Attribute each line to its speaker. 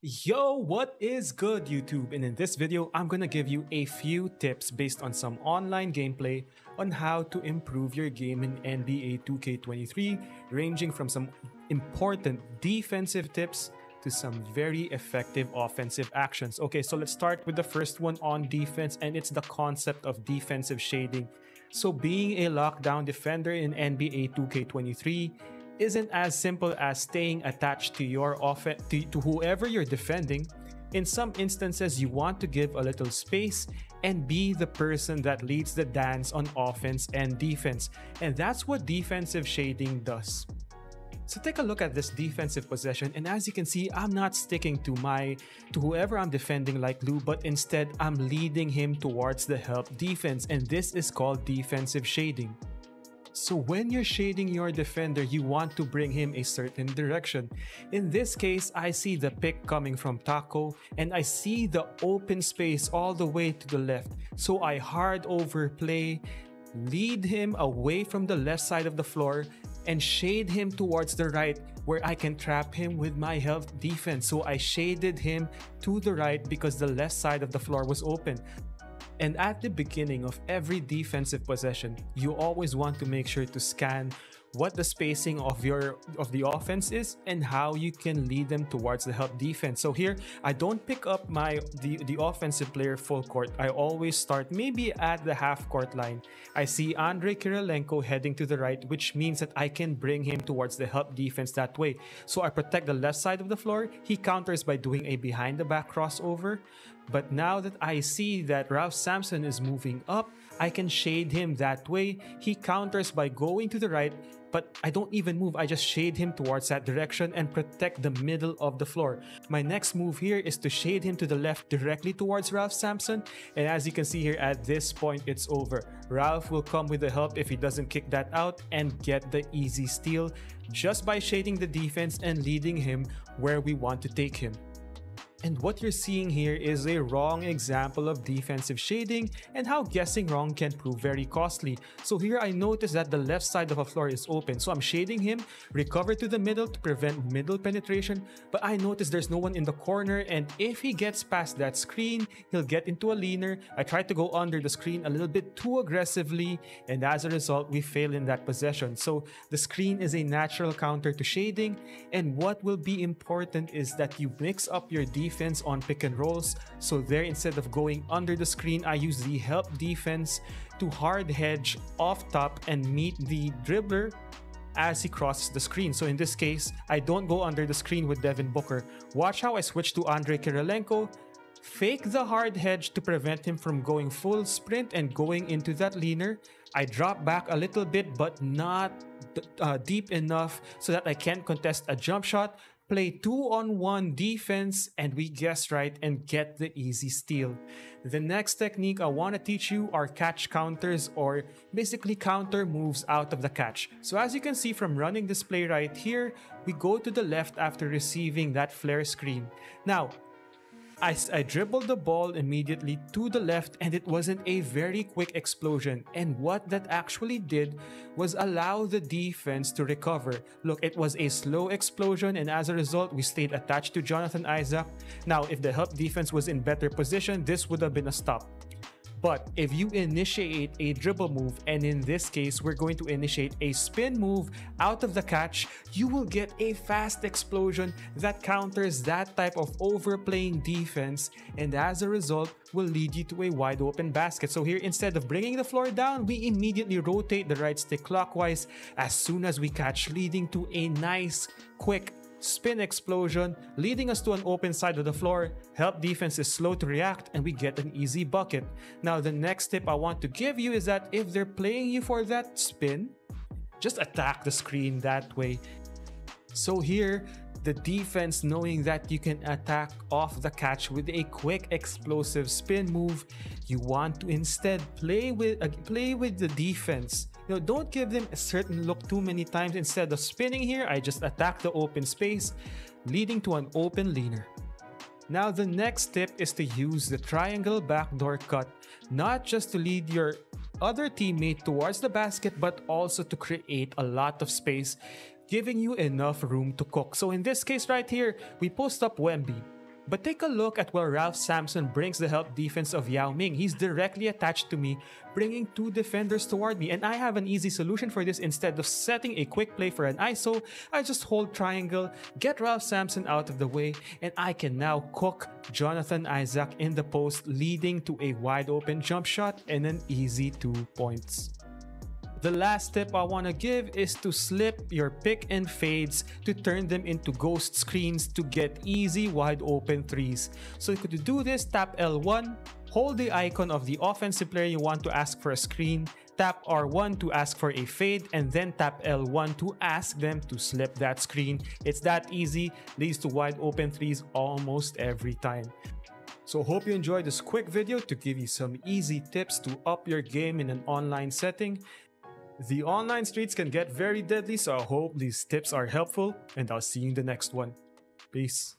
Speaker 1: Yo, what is good, YouTube? And in this video, I'm gonna give you a few tips based on some online gameplay on how to improve your game in NBA 2K23, ranging from some important defensive tips to some very effective offensive actions. Okay, so let's start with the first one on defense, and it's the concept of defensive shading. So being a lockdown defender in NBA 2K23 isn't as simple as staying attached to your to whoever you're defending. In some instances, you want to give a little space and be the person that leads the dance on offense and defense. And that's what defensive shading does. So take a look at this defensive possession, and as you can see, I'm not sticking to whoever I'm defending like Lou, but instead I'm leading him towards the help defense, and this is called defensive shading. So when you're shading your defender, you want to bring him a certain direction. In this case, I see the pick coming from Taco, and I see the open space all the way to the left. So I hard overplay, lead him away from the left side of the floor, and shade him towards the right where I can trap him with my health defense. So I shaded him to the right because the left side of the floor was open. And at the beginning of every defensive possession, you always want to make sure to scan what the spacing of the offense is and how you can lead them towards the help defense. So here, I don't pick up the offensive player full court. I always start maybe at the half court line. I see Andrei Kirilenko heading to the right, which means that I can bring him towards the help defense that way. So I protect the left side of the floor. He counters by doing a behind the back crossover. But now that I see that Ralph Sampson is moving up, I can shade him that way. He counters by going to the right, but I don't even move. I just shade him towards that direction and protect the middle of the floor. My next move here is to shade him to the left directly towards Ralph Sampson. And as you can see here, at this point, it's over. Ralph will come with the help if he doesn't kick that out and get the easy steal just by shading the defense and leading him where we want to take him. And what you're seeing here is a wrong example of defensive shading and how guessing wrong can prove very costly. So here I notice that the left side of a floor is open. So I'm shading him, recover to the middle to prevent middle penetration. But I notice there's no one in the corner, and if he gets past that screen, he'll get into a leaner. I try to go under the screen a little bit too aggressively, and as a result, we fail in that possession. So the screen is a natural counter to shading, and what will be important is that you mix up your defense on pick and rolls. So there, instead of going under the screen, I use the help defense to hard hedge off top and meet the dribbler as he crosses the screen. So in this case, I don't go under the screen with Devin Booker. Watch how I switch to Andrei Kirilenko, fake the hard hedge to prevent him from going full sprint and going into that leaner. I drop back a little bit, but not deep enough so that I can't contest a jump shot. Play 2-on-1 defense, and we guess right and get the easy steal. The next technique I want to teach you are catch counters, or basically counter moves out of the catch. So as you can see from running this play right here, we go to the left after receiving that flare screen. Now, I dribbled the ball immediately to the left, and it wasn't a very quick explosion. And what that actually did was allow the defense to recover. Look, it was a slow explosion, and as a result, we stayed attached to Jonathan Isaac. Now, if the help defense was in better position, this would have been a stop. But if you initiate a dribble move, and in this case, we're going to initiate a spin move out of the catch, you will get a fast explosion that counters that type of overplaying defense, and as a result, will lead you to a wide open basket. So here, instead of bringing the floor down, we immediately rotate the right stick clockwise as soon as we catch, leading to a nice, quick spin explosion, leading us to an open side of the floor. Help defense is slow to react, and we get an easy bucket. Now, the next tip I want to give you is that if they're playing you for that spin, just attack the screen that way. So here, the defense, knowing that you can attack off the catch with a quick explosive spin move, you want to instead play with the defense. Don't give them a certain look too many times. Instead of spinning here, I just attack the open space, leading to an open leaner. Now, the next tip is to use the triangle backdoor cut, not just to lead your other teammate towards the basket, but also to create a lot of space, giving you enough room to cook. So in this case right here, we post up Wemby. But take a look at where Ralph Sampson brings the help defense of Yao Ming. He's directly attached to me, bringing two defenders toward me, and I have an easy solution for this. Instead of setting a quick play for an ISO, I just hold triangle, get Ralph Sampson out of the way, and I can now cook Jonathan Isaac in the post, leading to a wide open jump shot and an easy 2 points. The last tip I want to give is to slip your pick and fades to turn them into ghost screens to get easy wide open threes. So to do this, tap L1, hold the icon of the offensive player you want to ask for a screen, tap R1 to ask for a fade, and then tap L1 to ask them to slip that screen. It's that easy, leads to wide open threes almost every time. So hope you enjoyed this quick video to give you some easy tips to up your game in an online setting. The online streets can get very deadly, so I hope these tips are helpful, and I'll see you in the next one. Peace.